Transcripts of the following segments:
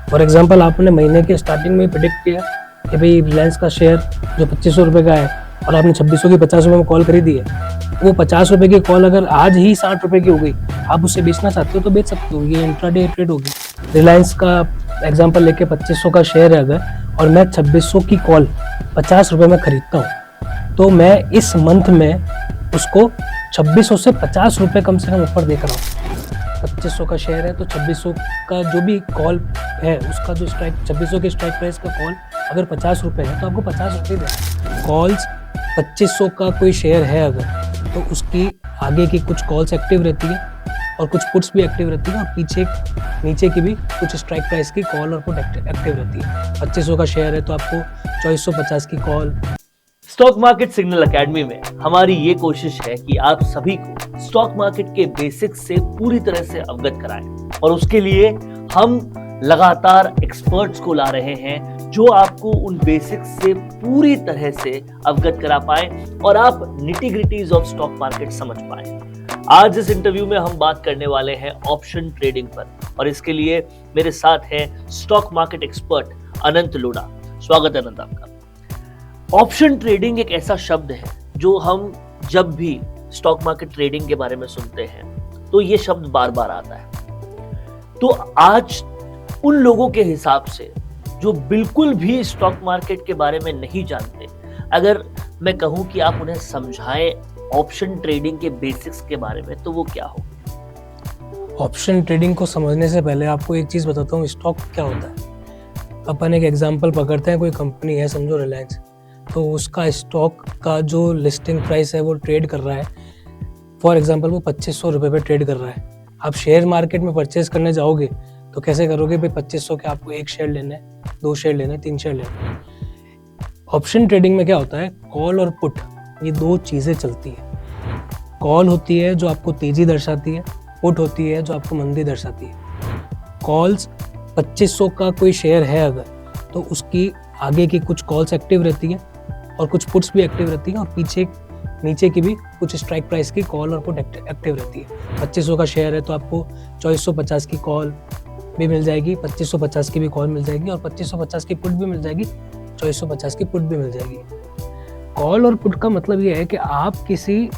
For example आपने महीने के स्टार्टिंग में प्रिडिक्ट किया कि भाई रिलायंस का शेयर जो 2500 रुपये का है और आपने 2600 की 50 रुपये में कॉल खरीदी है, वो 50 रुपये की कॉल अगर आज ही 60 रुपये की हो गई, आप उसे बेचना चाहते हो तो बेच सकते हो, ये इंट्राडे ट्रेड होगी। रिलायंस का एग्जांपल लेके 2500 का शेयर है अगर, और मैं 2600 की कॉल 50 रुपये में खरीदता हूँ, तो मैं इस मंथ में उसको 2600 से 50 रुपये कम से कम ऊपर देख रहा हूँ। 2500 का शेयर है तो 2600 का जो भी कॉल है उसका जो स्ट्राइक 2600 के स्ट्राइक प्राइस का कॉल अगर 50 रुपये है तो आपको 50 रुपये देना। कॉल्स 2500 का कोई शेयर है अगर, तो उसकी आगे की कुछ कॉल्स एक्टिव रहती है और कुछ पुट्स भी एक्टिव रहती है, और पीछे नीचे की भी कुछ स्ट्राइक प्राइस की कॉल और पुट एक्टिव रहती है। 2500 का शेयर है तो आपको 2450 की call. Stock market signal academy में हमारी ये कोशिश है कि आप सभी को स्टॉक मार्केट के बेसिक्स से पूरी तरह से अवगत कराएं, और उसके लिए हम लगातार एक्सपर्ट्स को ला रहे हैं जो आपको उन बेसिक्स से पूरी तरह से अवगत करा पाए और आप निटी-ग्रिटीज ऑफ स्टॉक मार्केट समझ पाए। आज इस इंटरव्यू में हम बात करने वाले हैं ऑप्शन ट्रेडिंग पर, और इसके लिए मेरे साथ हैं स्टॉक मार्केट एक्सपर्ट अनंत लोढ़ा। स्वागत है अनंत आपका। ऑप्शन ट्रेडिंग एक ऐसा शब्द है जो हम जब भी स्टॉक मार्केट ट्रेडिंग के बारे में सुनते हैं तो ये शब्द बार बार आता है। तो आज उन लोगों के हिसाब से जो बिल्कुल भी स्टॉक मार्केट के बारे में नहीं जानते, अगर मैं कहूं कि आप उन्हें समझाएं ऑप्शन ट्रेडिंग के बेसिक्स के बारे में, तो वो क्या हो? ऑप्शन ट्रेडिंग को समझने से पहले आपको एक चीज़ बताता हूँ, स्टॉक क्या होता है। अपन एक एग्जांपल पकड़ते हैं, कोई कंपनी है समझो रिलायंस, तो उसका स्टॉक का जो लिस्टिंग प्राइस है वो ट्रेड कर रहा है, फॉर एग्जांपल वो 2500 रुपये पे ट्रेड कर रहा है। आप शेयर मार्केट में परचेज करने जाओगे तो कैसे करोगे भाई? 2500 के आपको एक शेयर लेना है, 2 शेयर लेना है, 3 शेयर लेना है। ऑप्शन ट्रेडिंग में क्या होता है, कॉल और पुट ये 2 चीज़ें चलती है। कॉल होती है जो आपको तेज़ी दर्शाती है, पुट होती है जो आपको मंदी दर्शाती है। कॉल्स 2500 का कोई शेयर है अगर, तो उसकी आगे की कुछ कॉल्स एक्टिव रहती है और कुछ पुट्स भी एक्टिव रहती हैं, और पीछे नीचे की भी कुछ स्ट्राइक प्राइस की कॉल और पुट एक्टिव रहती है। 2500 का शेयर है तो आपको 2450 की कॉल भी मिल जाएगी, 2550 की भी कॉल मिल जाएगी, और 2550 की पुट भी मिल जाएगी, 2450 की पुट भी मिल जाएगी। कॉल और पुट का मतलब ये है कि आप किसी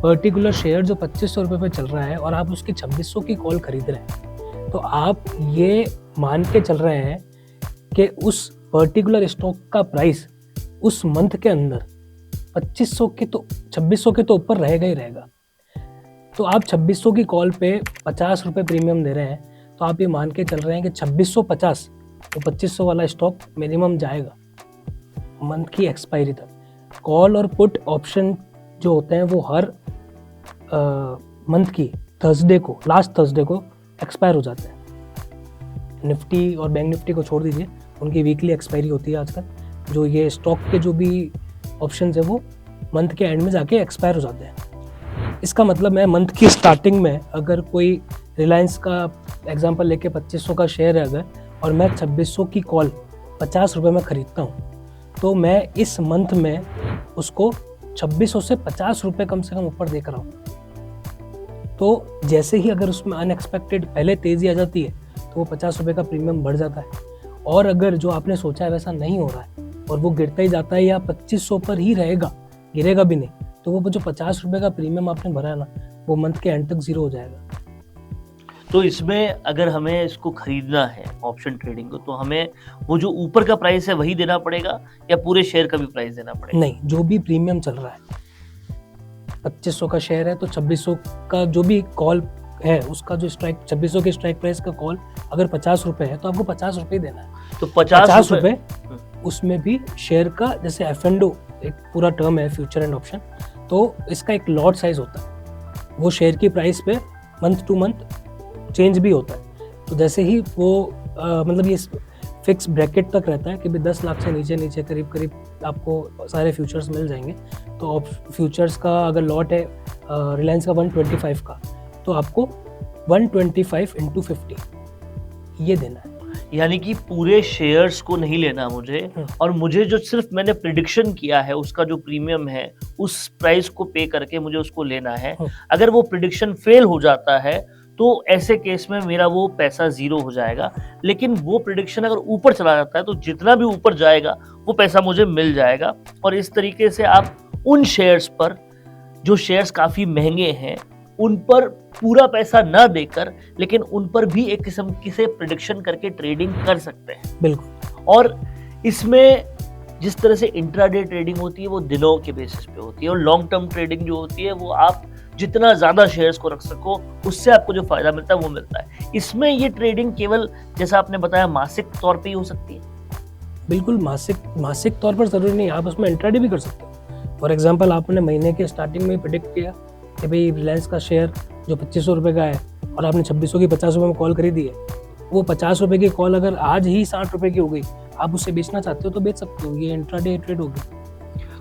पर्टिकुलर शेयर जो 2500 रुपये पे चल रहा है और आप उसकी 2600 की कॉल खरीद रहे हैं, तो आप ये मान के चल रहे हैं कि उस पर्टिकुलर स्टॉक का प्राइस उस मंथ के अंदर 2500 के तो 2600 के तो ऊपर रहेगा ही रहेगा। तो आप 2600 की कॉल पे 50 रुपये प्रीमियम दे रहे हैं, तो आप ये मान के चल रहे हैं कि 2650 तो 2500 वाला स्टॉक मिनिमम जाएगा मंथ की एक्सपायरी तक। कॉल और पुट ऑप्शन जो होते हैं वो हर मंथ की थर्सडे को, लास्ट थर्सडे को एक्सपायर हो जाते हैं। निफ्टी और बैंक निफ्टी को छोड़ दीजिए, उनकी वीकली एक्सपायरी होती है आजकल। जो ये स्टॉक के जो भी ऑप्शंस है वो मंथ के एंड में जाके एक्सपायर हो जाते हैं। इसका मतलब है मंथ की स्टार्टिंग में अगर कोई रिलायंस का एग्जांपल लेके 2500 का शेयर है अगर, और मैं 2600 की कॉल 50 रुपये में ख़रीदता हूँ, तो मैं इस मंथ में उसको 2600 से 50 रुपये कम से कम ऊपर देख रहा हूँ। तो जैसे ही अगर उसमें अनएक्सपेक्टेड पहले तेज़ी आ जाती है तो वो 50 रुपये का प्रीमियम बढ़ जाता है, और अगर जो आपने सोचा है वैसा नहीं हो रहा है और वो गिरता ही जाता है या 2500 पर ही रहेगा, गिरेगा भी नहीं, तो वो जो 50 रुपये का प्रीमियम आपने भरा है ना, वो मंथ के एंड तक ज़ीरो हो जाएगा। तो इसमें अगर हमें इसको खरीदना है ऑप्शन ट्रेडिंग को, तो हमें वो जो ऊपर का प्राइस है वही देना पड़ेगा या पूरे शेयर का भी प्राइस देना पड़ेगा? नहीं, जो भी प्रीमियम चल रहा है, 2500 का शेयर है तो 2600 का जो भी कॉल है उसका जो स्ट्राइक 2600 के स्ट्राइक प्राइस का कॉल अगर 50 रुपये है तो आपको 50 रुपये देना है। तो 50 रुपये उसमें भी शेयर का, जैसे F&O एक पूरा टर्म है, फ्यूचर एंड ऑप्शन, तो इसका एक लॉट साइज होता है, वो शेयर की प्राइस पे मंथ टू मंथ चेंज भी होता है। तो जैसे ही वो मतलब ये फिक्स ब्रैकेट तक रहता है कि भाई 10 लाख से नीचे करीब करीब आपको सारे फ्यूचर्स मिल जाएंगे। तो फ्यूचर्स का अगर लॉट है रिलायंस का 125 का, तो आपको 125 इंटू 50 ये देना है। यानी कि पूरे शेयर्स को नहीं लेना मुझे, और मुझे जो सिर्फ मैंने प्रिडिक्शन किया है उसका जो प्रीमियम है उस प्राइस को पे करके मुझे उसको लेना है। अगर वो प्रिडिक्शन फेल हो जाता है तो ऐसे केस में मेरा वो पैसा ज़ीरो हो जाएगा। लेकिन वो प्रेडिक्शन अगर ऊपर चला जाता है तो जितना भी ऊपर जाएगा वो पैसा मुझे मिल जाएगा। और इस तरीके से आप उन शेयर्स पर, जो शेयर्स काफ़ी महंगे हैं, उन पर पूरा पैसा ना देकर लेकिन उन पर भी एक किस्म की से प्रेडिक्शन करके ट्रेडिंग कर सकते हैं। बिल्कुल। और इसमें जिस तरह से इंट्राडे ट्रेडिंग होती है वो दिनों के बेसिस पे होती है, और लॉन्ग टर्म ट्रेडिंग जो होती है वो आप जितना ज़्यादा शेयर्स को रख सको उससे आपको जो फ़ायदा मिलता है वो मिलता है। इसमें ये ट्रेडिंग केवल, जैसा आपने बताया, मासिक तौर पे ही हो सकती है। बिल्कुल, मासिक तौर पर ज़रूरी नहीं, आप उसमें इंट्राडे भी कर सकते हो। फॉर एग्जांपल, आपने महीने के स्टार्टिंग में प्रेडिक्ट किया कि भाई रिलायंस का शेयर जो 2500 रुपये का है और आपने 2600 की 50 रुपये में कॉल खरीदी है, वो 50 रुपये की कॉल अगर आज ही 60 रुपये की हो गई, आप उससे बेचना चाहते हो तो बेच सकते हो। ये इंट्राडे ट्रेड होगी।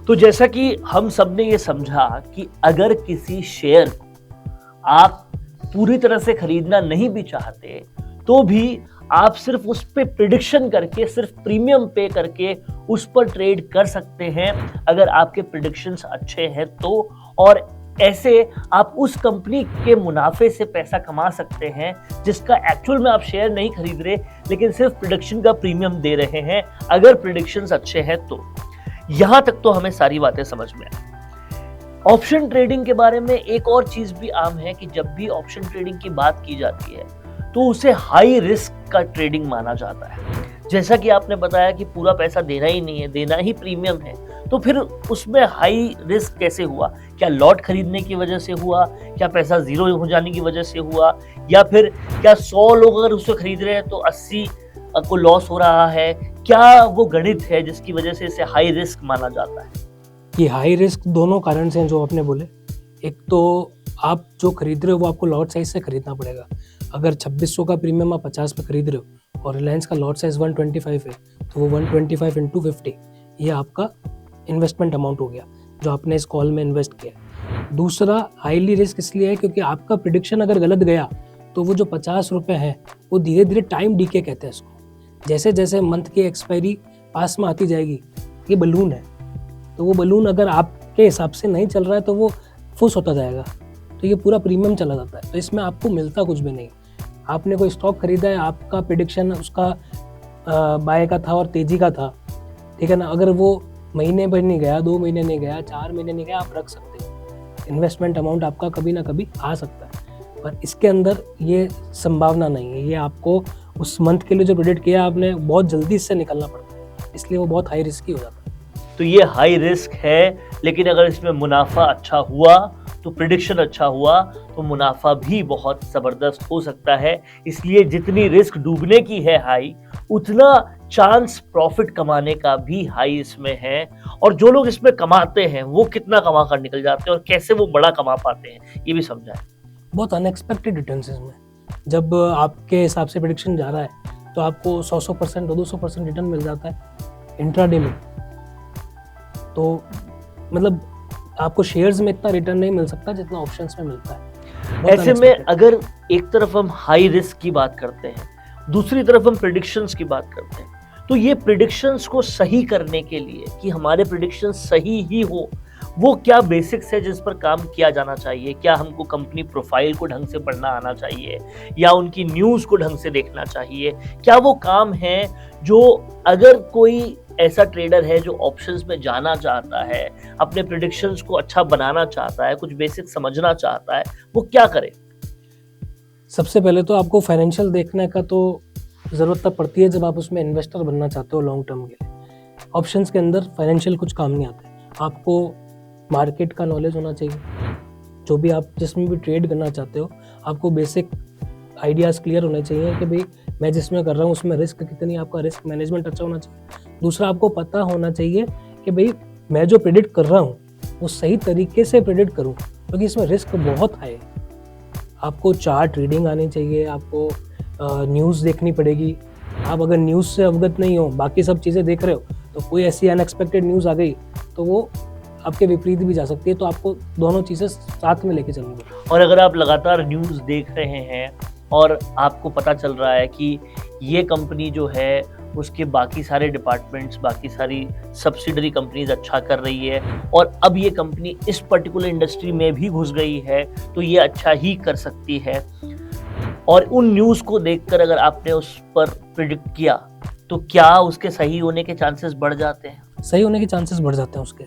तो जैसा कि हम सब ने ये समझा कि अगर किसी शेयर को आप पूरी तरह से खरीदना नहीं भी चाहते तो भी आप सिर्फ उस पे प्रिडिक्शन करके, सिर्फ प्रीमियम पे करके उस पर ट्रेड कर सकते हैं अगर आपके प्रिडिक्शंस अच्छे हैं तो। और ऐसे आप उस कंपनी के मुनाफे से पैसा कमा सकते हैं जिसका एक्चुअल में आप शेयर नहीं खरीद रहे लेकिन सिर्फ प्रिडिक्शन का प्रीमियम दे रहे हैं, अगर प्रिडिक्शंस अच्छे हैं तो। यहां तक तो हमें सारी बातें समझ में आई। ऑप्शन ट्रेडिंग के बारे में एक और चीज भी आम है कि जब भी ऑप्शन ट्रेडिंग की बात की जाती है तो उसे हाई रिस्क का ट्रेडिंग माना जाता है। जैसा कि आपने बताया कि पूरा पैसा देना ही नहीं है, देना ही प्रीमियम है, तो फिर उसमें हाई रिस्क कैसे हुआ? क्या लॉट खरीदने की वजह से हुआ? क्या पैसा ज़ीरो हो जाने की वजह से हुआ? या फिर क्या 100 लोग अगर उसे खरीद रहे हैं तो 80 को लॉस हो रहा है? क्या वो गणित है जिसकी वजह से इसे हाई रिस्क माना जाता है? ये हाई रिस्क दोनों कारण से हैं जो आपने बोले। एक तो आप जो खरीद रहे हो वो आपको लॉट साइज से खरीदना पड़ेगा। अगर 2600 का प्रीमियम आप 50 पे खरीद रहे हो और रिलायंस का लॉट साइज 125 है तो वो 125 इंटू 50 ये आपका इन्वेस्टमेंट अमाउंट हो गया जो आपने इस कॉल में इन्वेस्ट किया। दूसरा हाईली रिस्क इसलिए है क्योंकि आपका प्रिडिक्शन अगर गलत गया तो वो जो 50 रुपये है वो धीरे धीरे टाइम डीके कहते हैं इसको। जैसे जैसे मंथ की एक्सपायरी पास में आती जाएगी, ये बलून है, तो वो बलून अगर आपके हिसाब से नहीं चल रहा है तो वो फुस होता जाएगा, तो ये पूरा प्रीमियम चला जाता है। तो इसमें आपको मिलता कुछ भी नहीं। आपने कोई स्टॉक खरीदा है, आपका प्रेडिक्शन उसका बाय का था और तेजी का था, ठीक है ना, अगर वो महीने भर नहीं गया, 2 महीने नहीं गया, 4 महीने नहीं गया, आप रख सकते हो। इन्वेस्टमेंट अमाउंट आपका कभी ना कभी आ सकता है, पर इसके अंदर ये संभावना नहीं है। ये आपको उस मंथ के लिए जो प्रेडिक्ट किया आपने बहुत जल्दी इससे निकलना पड़ता है, इसलिए वो बहुत हाई रिस्की हो जाता है। तो ये हाई रिस्क है, लेकिन अगर इसमें मुनाफा अच्छा हुआ तो प्रिडिक्शन अच्छा हुआ तो मुनाफा भी बहुत ज़बरदस्त हो सकता है। इसलिए जितनी रिस्क डूबने की है हाई, उतना चांस प्रॉफिट कमाने का भी हाई इसमें है। और जो लोग इसमें कमाते हैं वो कितना कमा कर निकल जाते हैं और कैसे वो बड़ा कमा पाते हैं, ये भी समझाएं। बहुत अनएक्सपेक्टेड रिटर्न्स इसमें। जब आपके हिसाब से प्रेडिक्शन जा रहा है तो आपको 100% 200% रिटर्न मिल जाता है इंट्राडे में। तो मतलब आपको शेयर्स में इतना रिटर्न नहीं मिल सकता जितना ऑप्शंस में मिलता है। ऐसे में अगर एक तरफ हम हाई रिस्क की बात करते हैं, दूसरी तरफ हम प्रेडिक्शंस की बात करते हैं, तो ये प्रेडिक्शंस को सही करने के लिए कि हमारे प्रेडिक्शंस सही ही हो, वो क्या बेसिक्स है जिस पर काम किया जाना चाहिए? क्या हमको कंपनी प्रोफाइल को ढंग से पढ़ना आना चाहिए या उनकी न्यूज़ को ढंग से देखना चाहिए? क्या वो काम है जो अगर कोई ऐसा ट्रेडर है जो ऑप्शंस में जाना चाहता है, अपने प्रेडिक्शंस को अच्छा बनाना चाहता है, कुछ बेसिक समझना चाहता है, वो क्या करे? सबसे पहले तो आपको फाइनेंशियल देखने का तो ज़रूरत तब पड़ती है जब आप उसमें इन्वेस्टर बनना चाहते हो लॉन्ग टर्म के लिए। ऑप्शंस के अंदर फाइनेंशियल कुछ काम नहीं आते। आपको मार्केट का नॉलेज होना चाहिए। जो भी आप जिसमें भी ट्रेड करना चाहते हो, आपको बेसिक आइडियाज़ क्लियर होने चाहिए कि भाई मैं जिसमें कर रहा हूँ उसमें रिस्क कितनी, आपका रिस्क मैनेजमेंट अच्छा होना चाहिए। दूसरा, आपको पता होना चाहिए कि भाई मैं जो प्रेडिक्ट कर रहा हूँ वो सही तरीके से प्रेडिक्ट करूँ, क्योंकि इसमें रिस्क बहुत हाई है। आपको चार्ट रीडिंग आनी चाहिए, आपको न्यूज़ देखनी पड़ेगी। आप अगर न्यूज़ से अवगत नहीं हो, बाकी सब चीज़ें देख रहे हो, तो कोई ऐसी अनएक्सपेक्टेड न्यूज़ आ गई तो वो आपके विपरीत भी जा सकती है। तो आपको दोनों चीज़ें साथ में लेके चलनी है। और अगर आप लगातार न्यूज़ देख रहे हैं और आपको पता चल रहा है कि ये कंपनी जो है उसके बाकी सारे डिपार्टमेंट्स, बाकी सारी सब्सिडरी कंपनीज अच्छा कर रही है और अब ये कंपनी इस पर्टिकुलर इंडस्ट्री में भी घुस गई है तो ये अच्छा ही कर सकती है, और उन न्यूज़ को देखकर अगर आपने उस पर प्रिडिक्ट किया तो क्या उसके सही होने के चांसेस बढ़ जाते हैं? सही होने के चांसेस बढ़ जाते हैं उसके,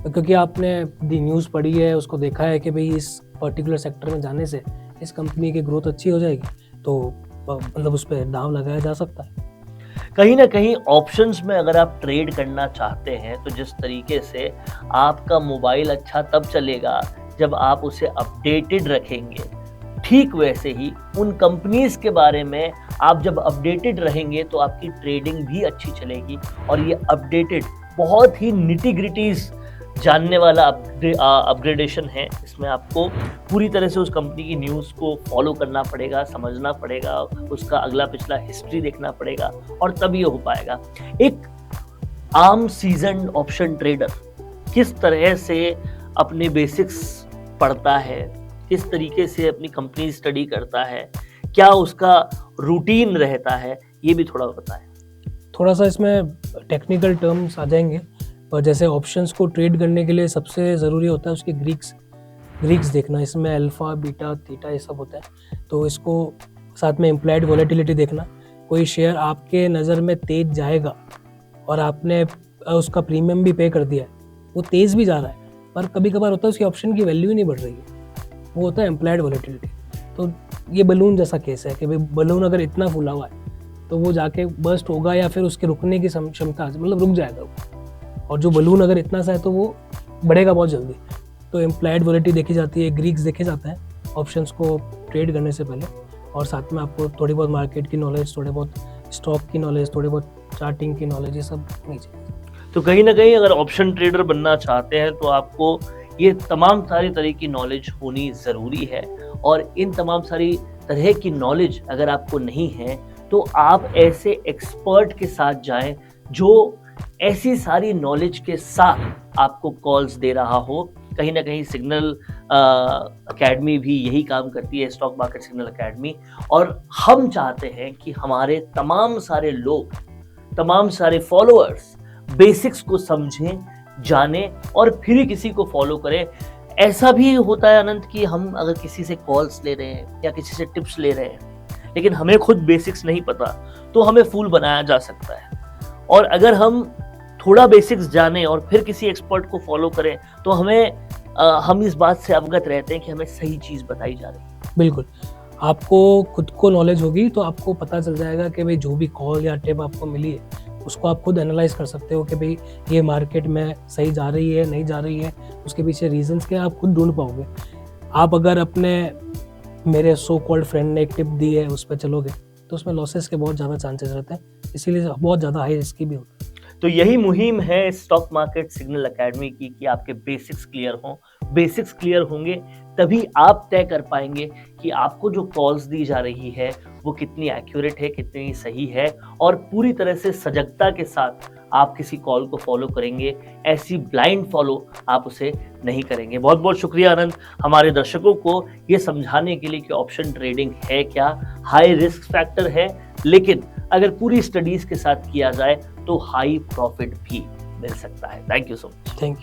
क्योंकि आपने दी न्यूज़ पढ़ी है, उसको देखा है कि भाई इस पर्टिकुलर सेक्टर में जाने से इस कंपनी की ग्रोथ अच्छी हो जाएगी, तो मतलब उस पर दांव लगाया जा सकता है। कहीं ना कहीं ऑप्शंस में अगर आप ट्रेड करना चाहते हैं तो जिस तरीके से आपका मोबाइल अच्छा तब चलेगा जब आप उसे अपडेटेड रखेंगे, ठीक वैसे ही उन कंपनीज के बारे में आप जब अपडेटेड रहेंगे तो आपकी ट्रेडिंग भी अच्छी चलेगी। और ये अपडेटेड बहुत ही निटी-ग्रिटीज जानने वाला अपग्रेडेशन है। इसमें आपको पूरी तरह से उस कंपनी की न्यूज़ को फॉलो करना पड़ेगा, समझना पड़ेगा, उसका अगला पिछला हिस्ट्री देखना पड़ेगा और तब ये हो पाएगा। एक आम सीजन्ड ऑप्शन ट्रेडर किस तरह से अपने बेसिक्स पढ़ता है, किस तरीके से अपनी कंपनी स्टडी करता है, क्या उसका रूटीन रहता है, ये भी थोड़ा बताएं। थोड़ा सा इसमें टेक्निकल टर्म्स आ जाएंगे, पर जैसे ऑप्शंस को ट्रेड करने के लिए सबसे ज़रूरी होता है उसके ग्रीक्स देखना। इसमें अल्फ़ा, बीटा, थीटा ये सब होता है, तो इसको साथ में इम्प्लाइड वॉलेटिलिटी देखना। कोई शेयर आपके नज़र में तेज जाएगा और आपने उसका प्रीमियम भी पे कर दिया है, वो तेज़ भी जा रहा है, पर कभी कभार होता है उसकी ऑप्शन की वैल्यू ही नहीं बढ़ रही है, वो होता है इम्प्लाइड वॉलेटिलिटी। तो ये बलून जैसा केस है कि भाई बलून अगर इतना फूला हुआ है तो वो जाके बर्स्ट होगा या फिर उसके रुकने की क्षमता, मतलब रुक जाएगा वो। और जो बलून अगर इतना सा है तो वो बढ़ेगा बहुत जल्दी। तो इम्प्लाइड वॉलेटिलिटी देखी जाती है, ग्रीक्स देखे जाते हैं ऑप्शंस को ट्रेड करने से पहले। और साथ में आपको थोड़ी बहुत मार्केट की नॉलेज, थोड़े बहुत स्टॉक की नॉलेज, थोड़ी बहुत चार्टिंग की नॉलेज, ये सब नहीं चाहिए। तो कहीं ना कहीं अगर ऑप्शन ट्रेडर बनना चाहते हैं तो आपको ये तमाम सारी तरह की नॉलेज होनी ज़रूरी है। और इन तमाम सारी तरह की नॉलेज अगर आपको नहीं है तो आप ऐसे एक्सपर्ट के साथ जाएं जो ऐसी सारी नॉलेज के साथ आपको कॉल्स दे रहा हो। कहीं ना कहीं सिग्नल एकेडमी भी यही काम करती है, स्टॉक मार्केट सिग्नल एकेडमी। और हम चाहते हैं कि हमारे तमाम सारे लोग, तमाम सारे फॉलोअर्स बेसिक्स को समझें, जानें और फिर ही किसी को फॉलो करें। ऐसा भी होता है अनंत कि हम अगर किसी से कॉल्स ले रहे हैं या किसी से टिप्स ले रहे हैं लेकिन हमें खुद बेसिक्स नहीं पता तो हमें फूल बनाया जा सकता है। और अगर हम थोड़ा बेसिक्स जाने और फिर किसी एक्सपर्ट को फॉलो करें तो हम इस बात से अवगत रहते हैं कि हमें सही चीज़ बताई जा रही है। बिल्कुल, आपको खुद को नॉलेज होगी तो आपको पता चल जाएगा कि भाई जो भी कॉल या टिप आपको मिली है उसको आप खुद एनालाइज कर सकते हो कि भाई ये मार्केट में सही जा रही है, नहीं जा रही है, उसके पीछे रीजंस क्या आप खुद ढूंढ पाओगे। आप अगर अपने मेरे सो कॉल्ड फ्रेंड ने एक टिप दी है उस पर चलोगे तो उसमें लॉसेस के बहुत ज़्यादा चांसेस रहते हैं, इसीलिए बहुत ज़्यादा हाई रिस्क भी होता है। तो यही मुहिम है स्टॉक मार्केट सिग्नल एकेडमी की कि आपके बेसिक्स क्लियर हों। बेसिक्स क्लियर होंगे तभी आप तय कर पाएंगे कि आपको जो कॉल्स दी जा रही है वो कितनी एक्यूरेट है, कितनी सही है, और पूरी तरह से सजगता के साथ आप किसी कॉल को फॉलो करेंगे। ऐसी ब्लाइंड फॉलो आप उसे नहीं करेंगे। बहुत बहुत शुक्रिया आनंद, हमारे दर्शकों को ये समझाने के लिए कि ऑप्शन ट्रेडिंग है क्या, हाई रिस्क फैक्टर है, लेकिन अगर पूरी स्टडीज के साथ किया जाए तो हाई प्रॉफिट भी मिल सकता है। Thank you so much. Thank you.